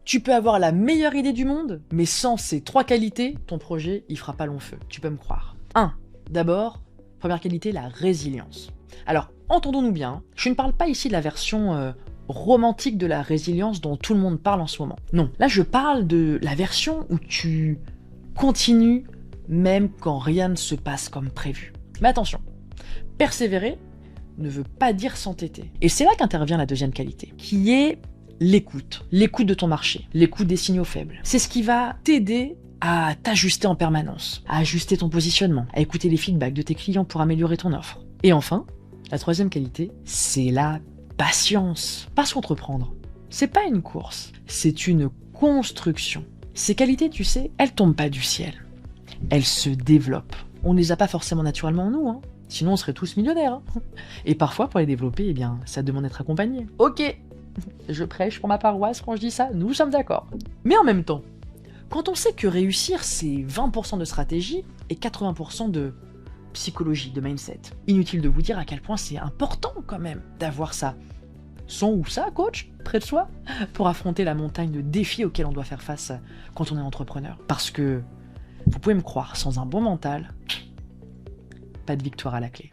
Tu peux avoir la meilleure idée du monde, mais sans ces 3 qualités, ton projet, il fera pas long feu. Tu peux me croire. 1. D'abord, première qualité, la résilience. Alors, entendons-nous bien, je ne parle pas ici de la version romantique de la résilience dont tout le monde parle en ce moment. Non, là je parle de la version où tu continues même quand rien ne se passe comme prévu. Mais attention, persévérer ne veut pas dire s'entêter. Et c'est là qu'intervient la deuxième qualité, qui est l'écoute. L'écoute de ton marché, l'écoute des signaux faibles. C'est ce qui va t'aider à t'ajuster en permanence, à ajuster ton positionnement, à écouter les feedbacks de tes clients pour améliorer ton offre. Et enfin, la troisième qualité, c'est la patience. Parce qu'entreprendre, c'est pas une course, c'est une construction. Ces qualités, tu sais, elles tombent pas du ciel. Elles se développent. On ne les a pas forcément naturellement en nous, hein. Sinon on serait tous millionnaires. Hein. Et parfois, pour les développer, eh bien, ça demande d'être accompagné. Ok, je prêche pour ma paroisse quand je dis ça, nous sommes d'accord. Mais en même temps, quand on sait que réussir, c'est 20% de stratégie et 80% de psychologie, de mindset, inutile de vous dire à quel point c'est important quand même d'avoir ça. Son ou ça, coach, près de soi, pour affronter la montagne de défis auxquels on doit faire face quand on est entrepreneur. Parce que, vous pouvez me croire, sans un bon mental, pas de victoire à la clé.